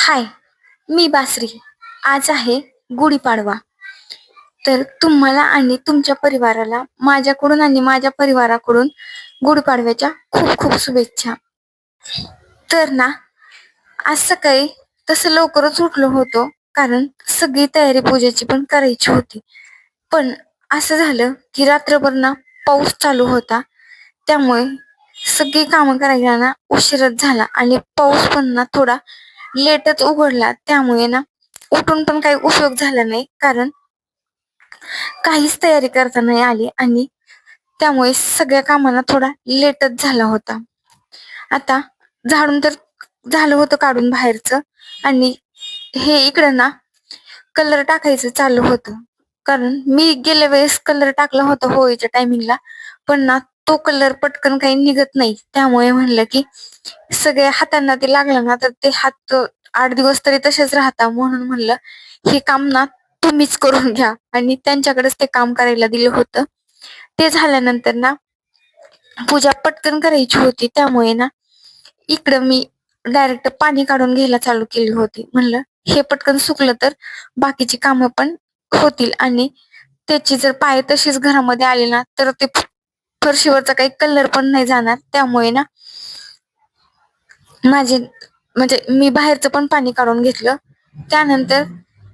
हाय, मी बासरी. आज आहे गुढीपाडवा. तर तुम्हाला आणि तुमच्या परिवाराला माझ्याकडून आणि माझ्या परिवाराकडून गुढीपाडव्याच्या खूप खूप शुभेच्छा. तर ना, आज सकाळी तसं लवकरच उठलो होतो, कारण सगळी तयारी पूजेची पण करायची होती. पण असं झालं की रात्रभर ना पाऊस चालू होता. त्यामुळे सगळी कामं करायला ना उशीरच झाला आणि पाऊस पण ना थोडा लेटच उघडला. त्यामुळे ना उठून पण काही उपयोग झाला नाही, कारण काहीच तयारी करता नाही आली आणि त्यामुळे सगळ्या कामांना थोडा लेटच झाला होता. आता झाडून तर झालं होतं काढून बाहेरचं, आणि हे इकडं ना कलर टाकायचं चालू होतं. कारण मी गेल्या वेळेस कलर टाकला होता होळीच्या टायमिंगला, पण ना तो कलर पटकन काही निघत नाही. त्यामुळे म्हणलं की सगळ्या हातांना ते लागलं ना तर ते हात 8 दिवस तरी तसेच राहतात. म्हणून म्हणलं हे काम ना तुम्हीच करून घ्या, आणि त्यांच्याकडेच ते काम करायला दिलं होतं. ते झाल्यानंतर ना पूजा पटकन करायची होती. त्यामुळे ना इकडं मी डायरेक्ट पाणी काढून घ्यायला चालू केली होती. म्हणलं हे पटकन सुकलं तर बाकीची कामं पण होतील, आणि त्याची जर पाय तशीच घरामध्ये आले ना तर ते फरशीवरचा काही कलर पण नाही जाणार. त्यामुळे ना माझे म्हणजे मी बाहेरचं पण पाणी काढून घेतलं. त्यानंतर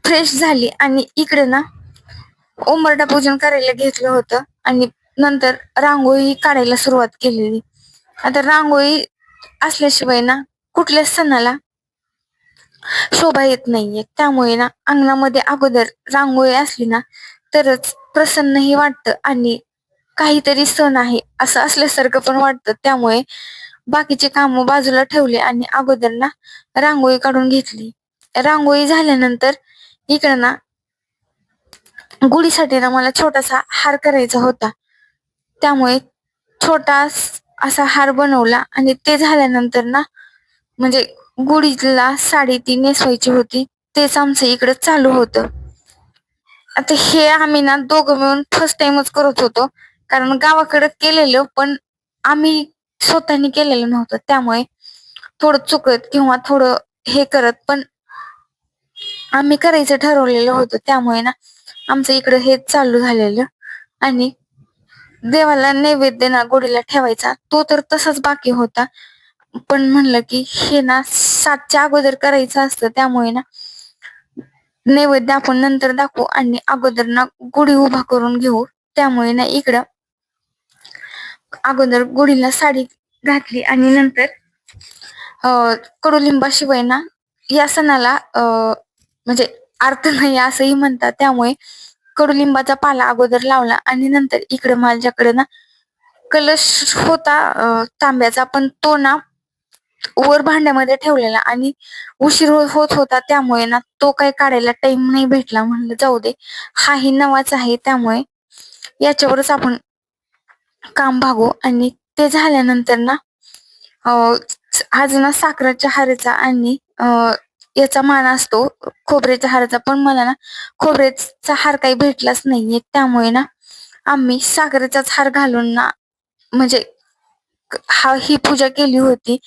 फ्रेश झाली आणि इकडे ना उंबरठा पूजन करायला घेतलं होतं, आणि नंतर रांगोळी काढायला सुरुवात केलेली. आता रांगोळी असल्याशिवाय ना कुठल्याच सणाला शोभा येत नाहीये. त्यामुळे ना अंगणामध्ये अगोदर रांगोळी असली ना तरच प्रसन्नही वाटतं, आणि काहीतरी सण आहे असं असल्यासारखं पण वाटतं. त्यामुळे बाकीचे काम बाजूला ठेवले आणि अगोदर ना रांगोळी काढून घेतली. रांगोळी झाल्यानंतर इकडं ना गुढीसाठी ना मला छोटासा हार करायचा होता. त्यामुळे छोटा असा हार बनवला, आणि ते झाल्यानंतर ना म्हणजे गुढीला साडी ती नेसवायची होती. तेच आमचं इकडं चालू होतं. आता हे आम्ही ना दोघं मिळून फर्स्ट टाइमच करत होतो, कारण गावाकडे केलेलं पण आम्ही स्वतःनी केलेलं नव्हतं. त्यामुळे थोडं चुकत किंवा थोडं हे करत, पण आम्ही करायचं ठरवलेलं होतं. त्यामुळे ना आमचं इकडं हे चालू झालेलं. आणि देवाला नैवेद्य ना गुढीला ठेवायचा तो तर तसाच बाकी होता. पण म्हणलं की हे ना 7च्या अगोदर करायचं असतं. त्यामुळे ना नैवेद्य आपण नंतर दाखवू आणि अगोदर ना गुढी उभा करून घेऊ. त्यामुळे ना इकडं अगोदर गुढीला साडी घातली, आणि नंतर कडुलिंबाशिवाय ना या सणाला म्हणजे अर्थ नाही असंही म्हणतात. त्यामुळे कडुलिंबाचा पाला अगोदर लावला, आणि नंतर इकडे माझ्याकडे ना कलश होता तांब्याचा, पण तो ना वर भांड्यामध्ये ठेवलेला आणि उशीर होत होता. त्यामुळे ना तो काही काढायला टाइम नाही भेटला. म्हणलं जाऊ दे, हाही नवाच आहे, त्यामुळे याच्यावरच आपण काम भागू. आणि ते झाल्यानंतर ना आज ना साखरेच्या हाराचा आणि याचा मान असतो खोबऱ्याच्या हाराचा, पण मला ना खोबऱ्याचा हार काही भेटलाच नाहीये. त्यामुळे ना आम्ही साखरेचाच हार घालून ना म्हणजे ही पूजा केली होती.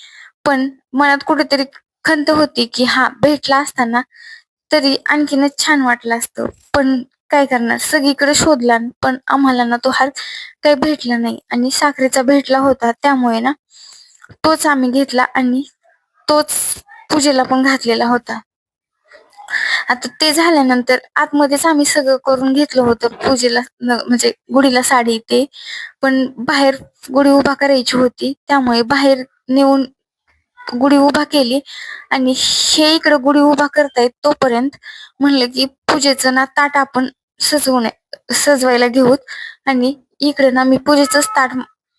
पण मनात कुठेतरी खंत होती की हा भेटला असताना तरी आणखीनच छान वाटलं असतं. पण काय करणार, सगळीकडे शोधला पण आम्हाला ना तो हार काही भेटला नाही, आणि साखरेचा भेटला होता. त्यामुळे ना तोच आम्ही घेतला आणि तोच पूजेला पण घातलेला होता. आता ते झाल्यानंतर आतमध्येच आम्ही सगळं करून घेतलं होतं पूजेला, म्हणजे गुढीला साडी ते, पण बाहेर गुढी उभा करायची होती. त्यामुळे बाहेर नेऊन गुढी उभा केली, आणि हे इकडं गुढी उभा करतायत तोपर्यंत म्हणलं की पूजेचं ना ताट आपण सजवायला घेऊत. आणि इकडे ना मी पूजेचंच ताट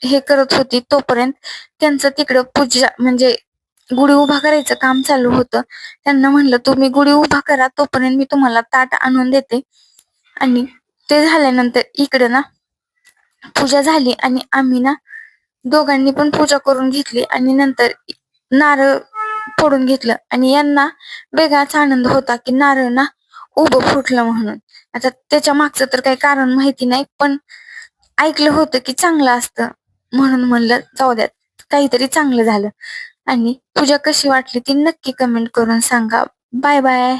हे करत होती. तोपर्यंत त्यांचं तिकडं पूजा म्हणजे गुढी उभा करायचं काम चालू होतं. त्यांना म्हणलं तुम्ही गुढी उभा करा, तोपर्यंत मी तुम्हाला ताट आणून देते. आणि ते झाल्यानंतर इकडे ना पूजा झाली, आणि आम्ही ना दोघांनी पण पूजा करून घेतली, आणि नंतर नारळ फोडून घेतलं. आणि यांना वेगळाच आनंद होता की नारळ ना उभं फुटलं म्हणून. आता त्याच्या मागचं तर काही कारण माहिती नाही, पण ऐकलं होतं की चांगलं असतं, म्हणून म्हणलं जाऊ द्यात, काहीतरी चांगलं झालं. आणि पूजा कशी वाटली ती नक्की कमेंट करून सांगा. Bye bye.